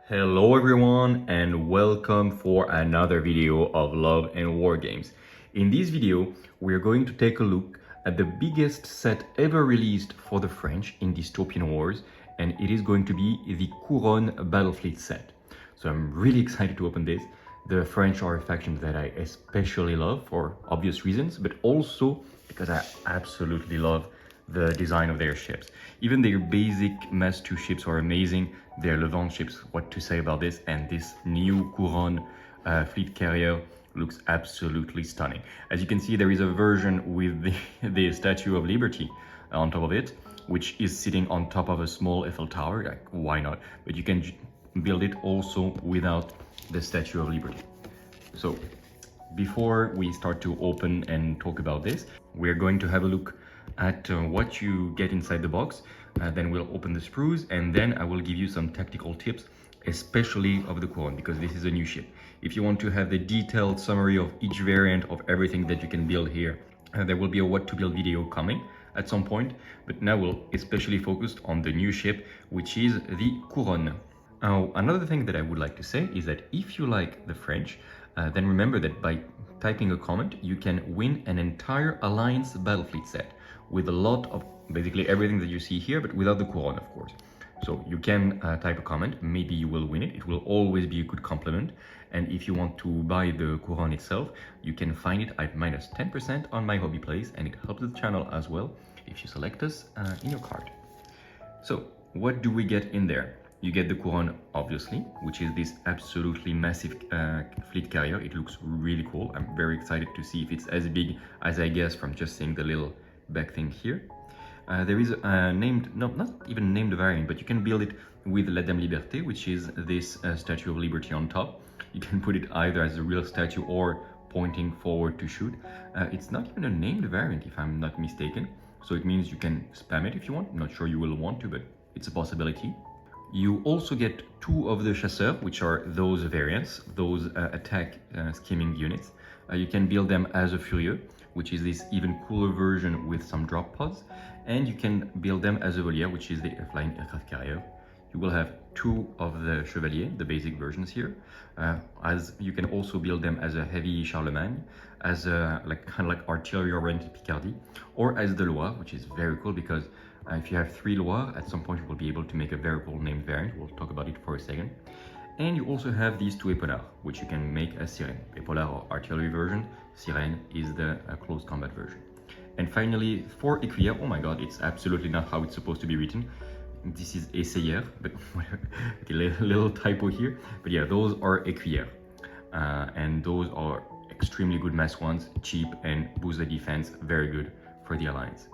Hello everyone and welcome for another video of Love and Wargames. In this video, we're going to take a look at the biggest set ever released for the French in Dystopian Wars, and it is going to be the Couronne Battlefleet Set. So I'm really excited to open this. The French are a faction that I especially love for obvious reasons, but also because I absolutely love the design of their ships. Even their basic Mass 2 ships are amazing. Their Levant ships, what to say about this? And this new Couronne fleet carrier looks absolutely stunning. As you can see, there is a version with the Statue of Liberty on top of it, which is sitting on top of a small Eiffel Tower. Like, why not? But you can build it also without the Statue of Liberty. So before we start to open and talk about this, we're going to have a look at what you get inside the box. Then we'll open the sprues, and then I will give you some tactical tips, especially of the Couronne, because this is a new ship. If you want to have the detailed summary of each variant of everything that you can build here, there will be a what to build video coming at some point, but now we'll especially focus on the new ship, which is the Couronne. Now, another thing that I would like to say is that if you like the French, then remember that by typing a comment, you can win an entire Alliance Battlefleet set with a lot of basically everything that you see here, but without the Couronne, of course. So you can type a comment, maybe you will win it. It will always be a good compliment. And if you want to buy the Couronne itself, you can find it at minus 10% on my hobby place, and it helps the channel as well if you select us in your cart. So what do we get in there? You get the Couronne, obviously, which is this absolutely massive fleet carrier. It looks really cool. I'm very excited to see if it's as big as I guess from just seeing the little back thing here. There is a named, no, not even named variant, but you can build it with La Dame Liberté, which is this Statue of Liberty on top. You can put it either as a real statue or pointing forward to shoot. It's not even a named variant, if I'm not mistaken. So it means you can spam it if you want. I'm not sure you will want to, but it's a possibility. You also get two of the chasseurs, which are those variants, those attack skimming units. You can build them as a Furieux, which is this even cooler version with some drop pods. And you can build them as a Volière, which is the flying aircraft carrier. You will have two of the Chevalier, the basic versions here. As you can also build them as a heavy Charlemagne, as a kind of like artillery-oriented Picardy, or as the Loire, which is very cool because if you have three Loire, at some point you will be able to make a very cool named variant. We'll talk about it for a second. And you also have these two Épaulards, which you can make as Sirène. Épaulard or artillery version, Sirène is the close combat version. And finally, for Écuyère, oh my god, it's absolutely not how it's supposed to be written. This is Essayère, but whatever. Okay, little typo here. But yeah, those are Écuyères. And those are extremely good mass ones, cheap and boost the defense, very good for the Alliance.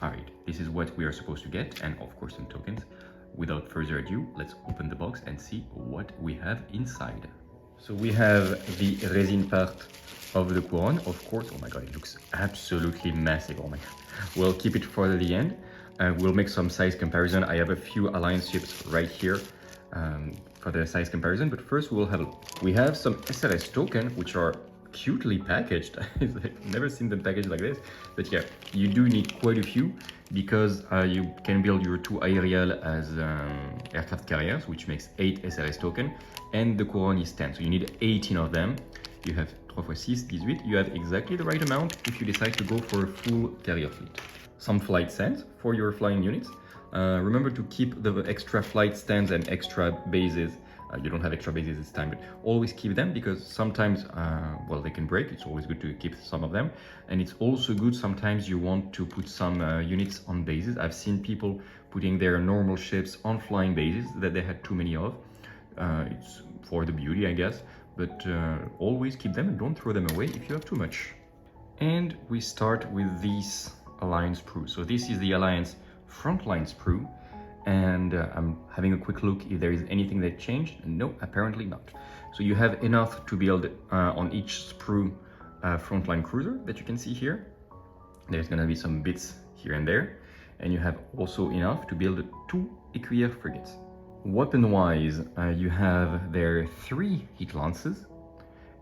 Alright, this is what we are supposed to get, and of course some tokens. Without further ado, let's open the box and see what we have inside. So we have the resin part of the Couronne, of course. Oh my god, it looks absolutely massive. Oh my god. We'll keep it for the end. We'll make some size comparison. I have a few Alliance ships right here for the size comparison, but first we have some SRS token, which are cutely packaged. I've never seen them packaged like this, but yeah, you do need quite a few because you can build your two aerial as aircraft carriers, which makes 8 SRS token, and the Couronne is 10, so you need 18 of them. You have 3 x 6, 18. You have exactly the right amount if you decide to go for a full carrier fleet. Some flight stands for your flying units. Remember to keep the extra flight stands and extra bases. You don't have extra bases this time, but always keep them because sometimes, well, they can break. It's always good to keep some of them. And it's also good sometimes you want to put some units on bases. I've seen people putting their normal ships on flying bases that they had too many of. It's for the beauty, I guess, but always keep them and don't throw them away if you have too much. And we start with these Alliance sprue. So this is the Alliance Frontline sprue. And I'm having a quick look if there is anything that changed. No, apparently not. So you have enough to build on each sprue frontline cruiser that you can see here. There's gonna be some bits here and there. And you have also enough to build 2 Écuyère frigates. Weapon-wise, you have there 3 heat lances.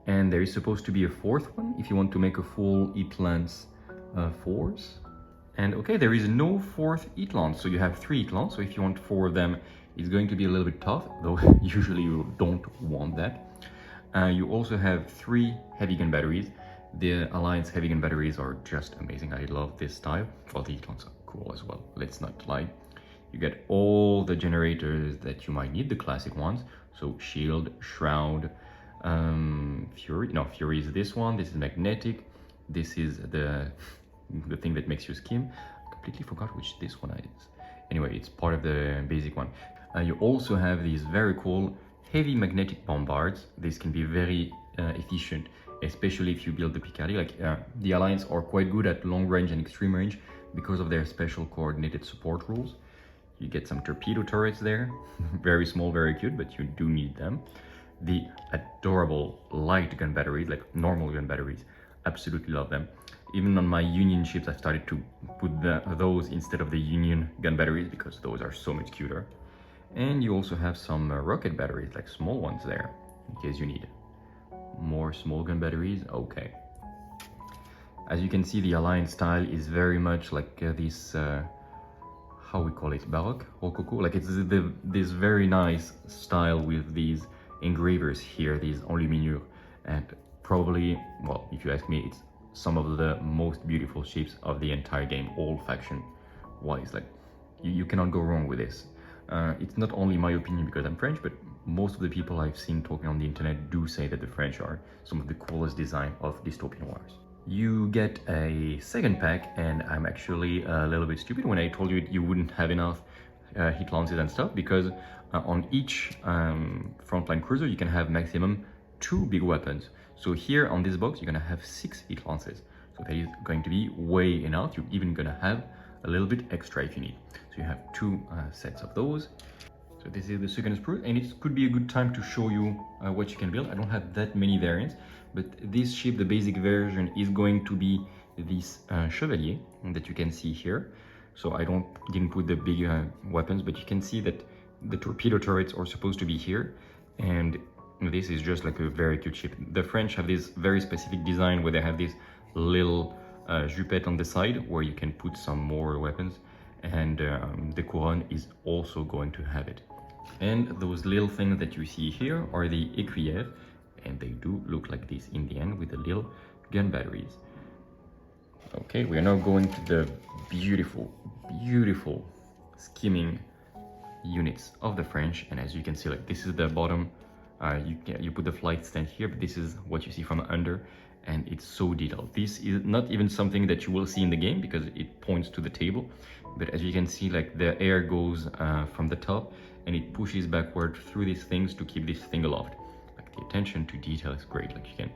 And there is supposed to be a 4th one if you want to make a full heat lance force. And okay, there is no 4th heat lance, so you have 3 heat lance. So if you want 4 of them, It's going to be a little bit tough, though usually you don't want that. You also have 3 heavy gun batteries. The Alliance heavy gun batteries are just amazing. I love this style. Well, the Heat-Lance are cool as well, let's not lie. You get all the generators that you might need, the classic ones. So Shield, Shroud, Fury. No, Fury is this one. This is magnetic. This is the thing that makes you skim. I completely forgot which this one is. Anyway, it's part of the basic one. You also have these very cool heavy magnetic bombards. This can be very efficient, especially if you build the Picardy. Like the Alliance are quite good at long range and extreme range because of their special coordinated support rules. You get some torpedo turrets there, very small, very cute, but you do need them. The adorable light gun batteries, like normal gun batteries, absolutely love them. Even on my Union ships, I started to put those instead of the Union gun batteries because those are so much cuter. And you also have some rocket batteries, like small ones there, in case you need more small gun batteries. Okay. As you can see, the Alliance style is very much like this, how we call it, Baroque, Rococo. Like it's this very nice style with these engravers here, these enluminures, and probably, well, if you ask me, it's some of the most beautiful ships of the entire game, all faction wise. Like you cannot go wrong with this. It's not only my opinion because I'm French, but most of the people I've seen talking on the internet do say that the French are some of the coolest design of Dystopian Wars. You get a second pack, and I'm actually a little bit stupid when I told you you wouldn't have enough Heat Lances and stuff, because on each Frontline cruiser you can have maximum 2 big weapons. So here on this box you're gonna have 6 Heat Lances. So that is going to be way enough. You're even gonna have a little bit extra if you need. So you have 2 sets of those. So this is the second sprue, and it could be a good time to show you what you can build. I don't have that many variants, but this ship, the basic version, is going to be this Chevalier that you can see here. So I didn't put the big weapons, but you can see that the torpedo turrets are supposed to be here, and this is just like a very cute ship. The French have this very specific design where they have this little jupette on the side where you can put some more weapons, and the Couronne is also going to have it. And those little things that you see here are the écuyères, and they do look like this in the end with the little gun batteries. Okay, we are now going to the beautiful, beautiful skimming units of the French, and as you can see, like this is the bottom. You put the flight stand here, but this is what you see from under, and it's so detailed. This is not even something that you will see in the game because it points to the table, but as you can see, like the air goes from the top and it pushes backward through these things to keep this thing aloft. Like the attention to detail is great. Like you can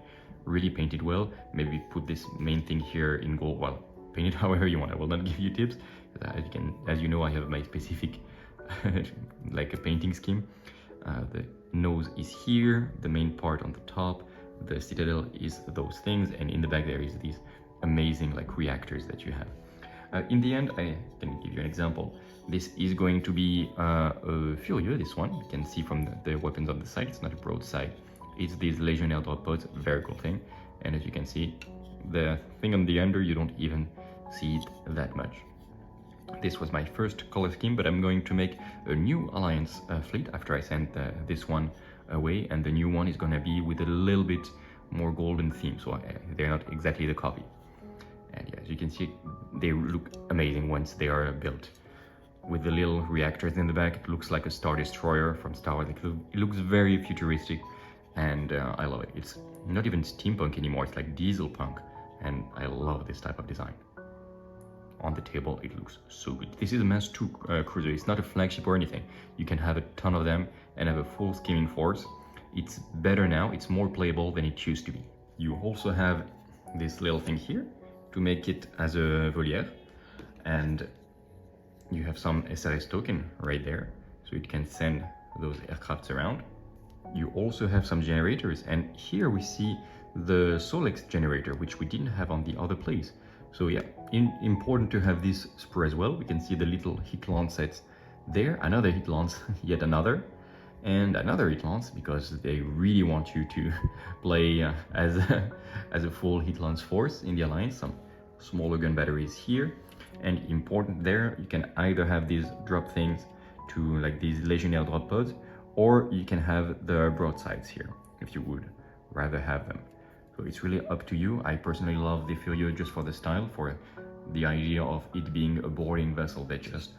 really paint it well. Maybe put this main thing here in gold. Well, paint it however you want. I will not give you tips. As you know, I have my specific like a painting scheme. The nose is here, the main part on the top, the citadel is those things, and in the back there is these amazing like reactors that you have. In the end, I can give you an example. This is going to be a Furieux, this one. You can see from the weapons on the side, it's not a broadside. It's these Legionnaire drop pods, very cool thing. And as you can see, the thing on the under, you don't even see it that much. This was my first color scheme, but I'm going to make a new Alliance fleet after I send this one away, and the new one is going to be with a little bit more golden theme, so they're not exactly the copy. And yeah, as you can see, they look amazing once they are built. With the little reactors in the back, it looks like a Star Destroyer from Star Wars. It looks very futuristic, and I love it. It's not even steampunk anymore, it's like diesel punk, and I love this type of design. On the table, it looks so good. This is a Mass 2 cruiser. It's not a flagship or anything. You can have a ton of them and have a full skimming force. It's better now. It's more playable than it used to be. You also have this little thing here to make it as a volière, and you have some SRS token right there, so it can send those aircrafts around. You also have some generators, and here we see the Solex generator, which we didn't have on the other place. So yeah, important to have this sprue as well. We can see the little Heat Lance sets there, another Heat Lance, yet another, and another Heat Lance, because they really want you to play as a full Heat Lance force in the Alliance. Some smaller gun batteries here, and important there, you can either have these drop things to like these Legionnaire drop pods, or you can have the broadsides here if you would rather have them. So it's really up to you. I personally love the Furio just for the style, for the idea of it being a boarding vessel that just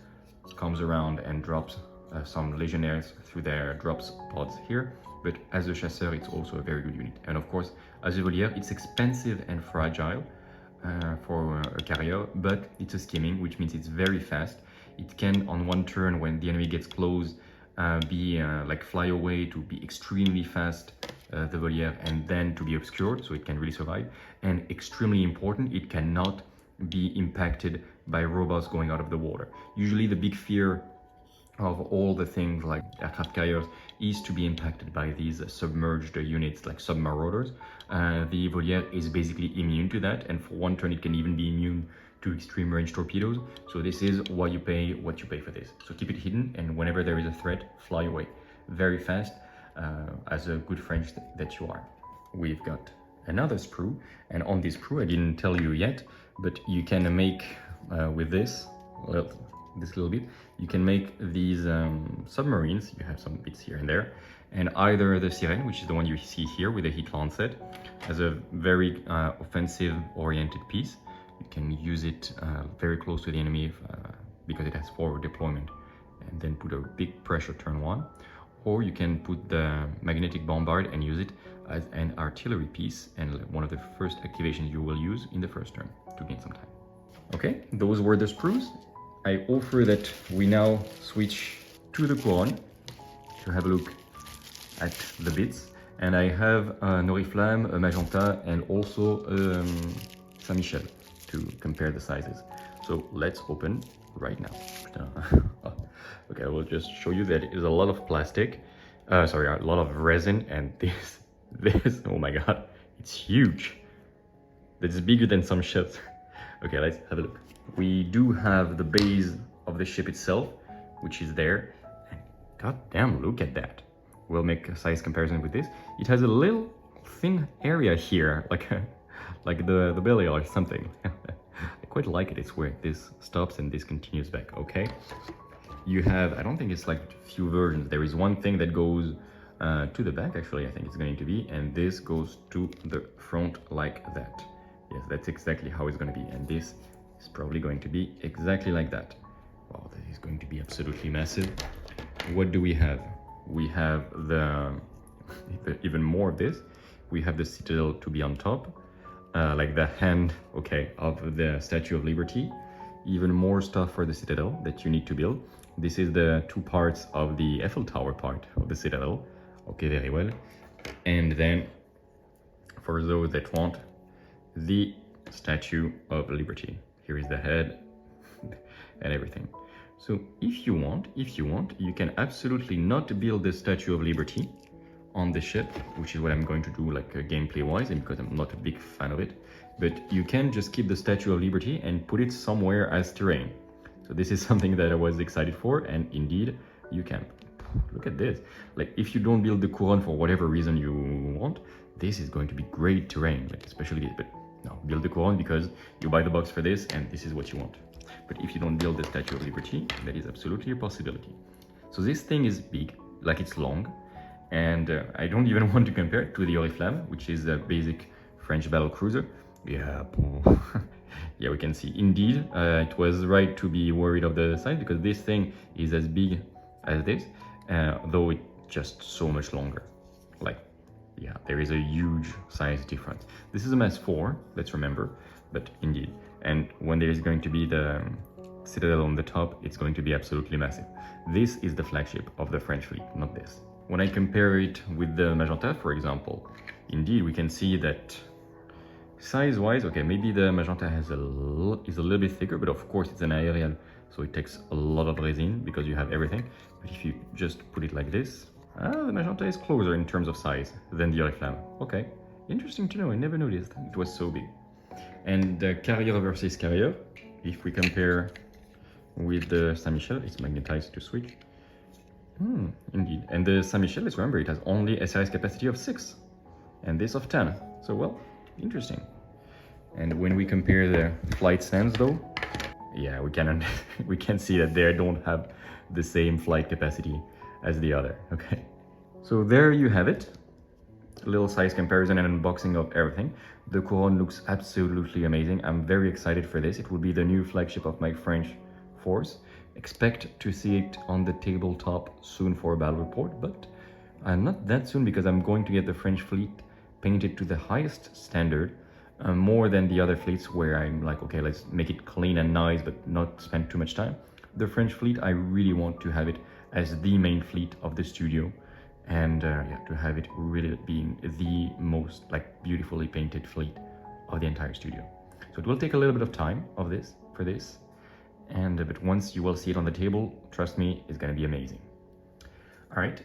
comes around and drops some Legionnaires through their drops pods here. But as a chasseur, it's also a very good unit. And of course, as a voliere, it's expensive and fragile for a carrier, but it's a skimming, which means it's very fast. It can, on one turn, when the enemy gets close, be like fly away to be extremely fast, the voliere, and then to be obscured, so it can really survive. And extremely important, it cannot be impacted by robots going out of the water. Usually the big fear of all the things like aircraft carriers is to be impacted by these submerged units like submarauders. The voliere is basically immune to that, and for one turn it can even be immune to extreme range torpedoes. So this is why you pay what you pay for this. So keep it hidden, and whenever there is a threat, fly away very fast, as a good French that you are. We've got another sprue, and on this sprue I didn't tell you yet, but you can make with this, well, this little bit, you can make these submarines. You have some bits here and there, and either the Sirene, which is the one you see here with the heat lancet, as a very offensive oriented piece. You can use it very close to the enemy because it has forward deployment, and then put a big pressure turn one. Or you can put the magnetic bombard and use it as an artillery piece, and one of the first activations you will use in the first turn to gain some time. Okay, those were the sprues. I offer that we now switch to the Couronne to have a look at the bits. And I have an Oriflamme, a Magenta, and also Saint-Michel to compare the sizes. So let's open right now. Okay, I will just show you that it is a lot of plastic, sorry, a lot of resin, and this, oh my god, it's huge. That's bigger than some ships. Okay, let's have a look. We do have the base of the ship itself, which is there, and god damn, look at that. We'll make a size comparison with this. It has a little thin area here, like the belly or something. I quite like it. It's where this stops and this continues back. Okay, you have, I don't think it's like a few versions. There is one thing that goes to the back, actually, I think it's going to be, and this goes to the front like that. Yes, that's exactly how it's going to be, and this is probably going to be exactly like that. Wow, this is going to be absolutely massive. What do we have? We have the even more of this. We have the citadel to be on top, like the hand, okay, of the Statue of Liberty. Even more stuff for the citadel that you need to build. This is the two parts of the Eiffel Tower part of the citadel. Okay, very well. And then, for those that want, the Statue of Liberty. Here is the head and everything. So if you want, you can absolutely not build the Statue of Liberty on the ship, which is what I'm going to do, like gameplay-wise, and because I'm not a big fan of it. But you can just keep the Statue of Liberty and put it somewhere as terrain. So this is something that I was excited for, and indeed, you can. Look at this. Like, if you don't build the Couronne for whatever reason you want, this is going to be great terrain, like especially this. But no, build the Couronne because you buy the box for this, and this is what you want. But if you don't build the Statue of Liberty, that is absolutely a possibility. So this thing is big, like it's long, and I don't even want to compare it to the Oriflamme, which is a basic French battle cruiser. Yeah, yeah, we can see. Indeed, it was right to be worried of the size, because this thing is as big as this, though it's just so much longer. Like, yeah, there is a huge size difference. This is a Mass 4, let's remember, but indeed. And when there is going to be the citadel on the top, it's going to be absolutely massive. This is the flagship of the French fleet, not this. When I compare it with the Magenta, for example, indeed we can see that size-wise, okay, maybe the Magenta is a little bit thicker, but of course it's an aerial, so it takes a lot of resin because you have everything. But if you just put it like this, the Magenta is closer in terms of size than the Oriflamme. Okay, interesting to know, I never noticed it was so big. And the carrier versus carrier, if we compare with the Saint-Michel, it's magnetized to switch. Indeed. And the Saint-Michel, let's remember, it has only SRS capacity of 6 and this of 10. So, well, interesting. And when we compare the flight stands though, yeah, we can we can see that they don't have the same flight capacity as the other. Okay, so there you have it. A little size comparison and unboxing of everything. The Couronne looks absolutely amazing. I'm very excited for this. It will be the new flagship of my French force. Expect to see it on the tabletop soon for a battle report, but not that soon, because I'm going to get the French fleet painted to the highest standard, more than the other fleets where I'm like, okay, let's make it clean and nice, but not spend too much time. The French fleet, I really want to have it as the main fleet of the studio, and yeah, to have it really being the most like beautifully painted fleet of the entire studio. So it will take a little bit of time for this, and but once you will see it on the table, trust me, it's gonna be amazing. All right,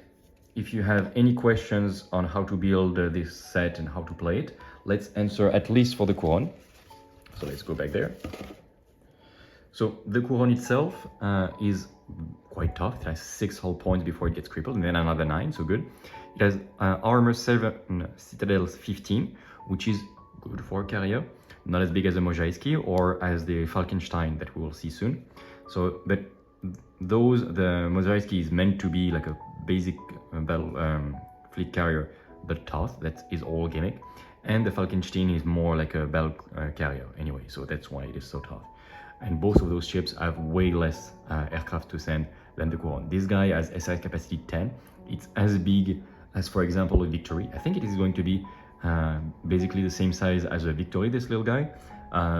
if you have any questions on how to build this set and how to play it, let's answer at least for the Couronne. So let's go back there. So the Couronne itself is quite tough. It has 6 hull points before it gets crippled, and then another 9, so good. It has armor 7, citadels 15, which is good for a carrier. Not as big as the Mojaiski or as the Falkenstein that we will see soon. So, but the Mojaiski is meant to be like a basic battle fleet carrier, but tough. That is all gimmick. And the Falkenstein is more like a battle carrier anyway, so that's why it is so tough. And both of those ships have way less aircraft to send than the Couronne. This guy has SRS capacity 10. It's as big as, for example, a Victory. I think it is going to be basically the same size as a Victory, this little guy.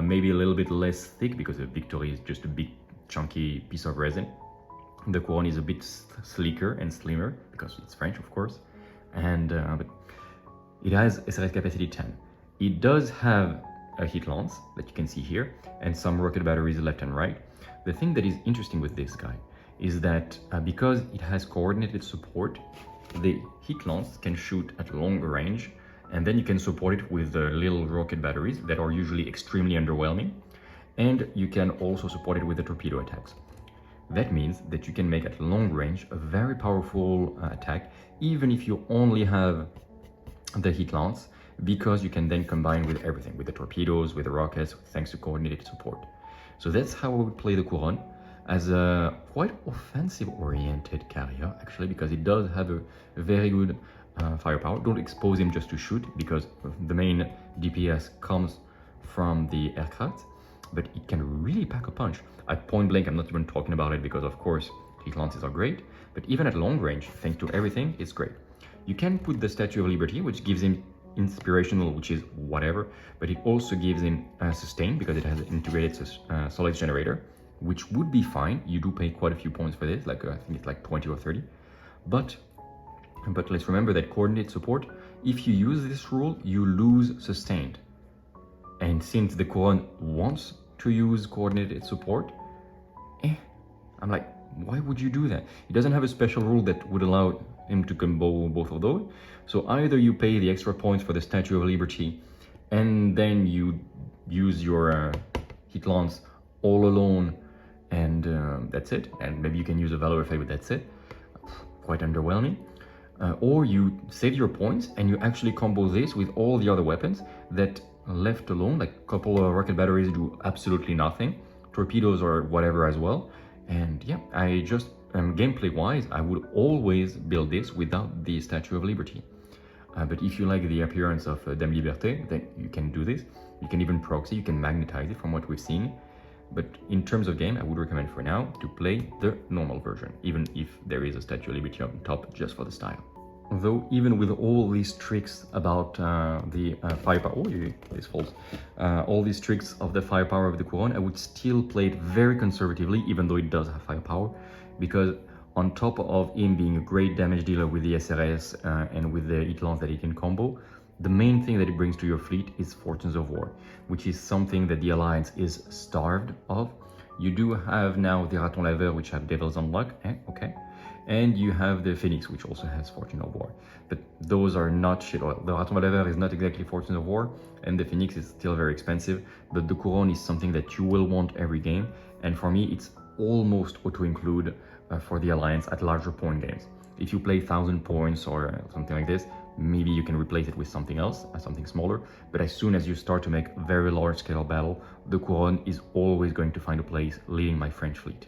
Maybe a little bit less thick, because a Victory is just a big chunky piece of resin. The Couronne is a bit sleeker and slimmer, because it's French, of course. And but it has SRS capacity 10. It does have a heat lance that you can see here, and some rocket batteries left and right. The thing that is interesting with this guy is that because it has coordinated support, the heat lance can shoot at long range, and then you can support it with the little rocket batteries that are usually extremely underwhelming, and you can also support it with the torpedo attacks. That means that you can make at long range a very powerful attack, even if you only have the heat lance, because you can then combine with everything, with the torpedoes, with the rockets, thanks to coordinated support. So that's how I would play the Couronne, as a quite offensive-oriented carrier, actually, because it does have a very good firepower. Don't expose him just to shoot, because the main DPS comes from the aircraft, but it can really pack a punch. At point blank, I'm not even talking about it, because of course, heat lances are great, but even at long range, thanks to everything, it's great. You can put the Statue of Liberty, which gives him inspirational, which is whatever, but it also gives him sustain, because it has an integrated solids generator, which would be fine. You do pay quite a few points for this, like I think it's like 20 or 30. But let's remember that coordinate support, if you use this rule, you lose sustained. And since the Couronne wants to use coordinated support, I'm like, why would you do that? It doesn't have a special rule that would allow him to combo both of those. So either you pay the extra points for the Statue of Liberty, and then you use your heat lance all alone, and that's it. And maybe you can use a Valor effect, but that's it. Quite underwhelming. Or you save your points and you actually combo this with all the other weapons that left alone, like a couple of rocket batteries do absolutely nothing, torpedoes or whatever as well. And yeah, I just gameplay wise, I would always build this without the Statue of Liberty. But if you like the appearance of Dame Liberté, then you can do this. You can even proxy, you can magnetize it from what we've seen. But in terms of game, I would recommend for now to play the normal version, even if there is a Statue of Liberty on top just for the style. Though even with all these tricks about the firepower, this falls. All these tricks of the firepower of the Couronne, I would still play it very conservatively, even though it does have firepower, because on top of him being a great damage dealer with the SRS and with the heat lance that he can combo, the main thing that it brings to your fleet is Fortunes of War, which is something that the Alliance is starved of. You do have now the Raton Laveur, which have Devils on Luck, okay. And you have the Phoenix, which also has Fortune of War. But those are not shit. Well, the Raton Laveur is not exactly Fortune of War, and the Phoenix is still very expensive, but the Couronne is something that you will want every game. And for me, it's almost auto-include for the Alliance at larger point games. If you play 1,000 points or something like this, maybe you can replace it with something else, something smaller. But as soon as you start to make very large scale battle, the Couronne is always going to find a place leading my French fleet.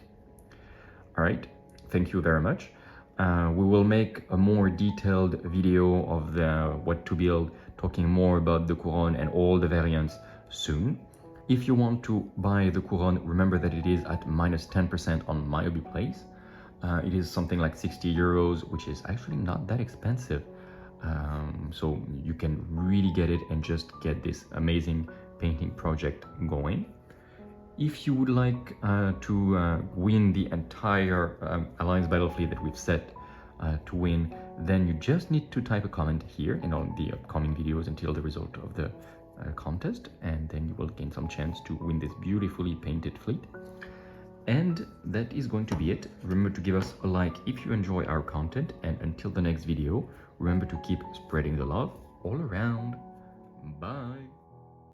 All right, thank you very much. We will make a more detailed video of what to build, talking more about the Couronne and all the variants soon. If you want to buy the Couronne, remember that it is at minus 10% on my hobby place. It is something like 60 euros, which is actually not that expensive. So you can really get it and just get this amazing painting project going. If you would like to win the entire Alliance Battlefleet that we've set to win, then you just need to type a comment here in all the upcoming videos until the result of the contest, and then you will gain some chance to win this beautifully painted fleet. And that is going to be it. Remember to give us a like if you enjoy our content, and until the next video, remember to keep spreading the love all around. Bye!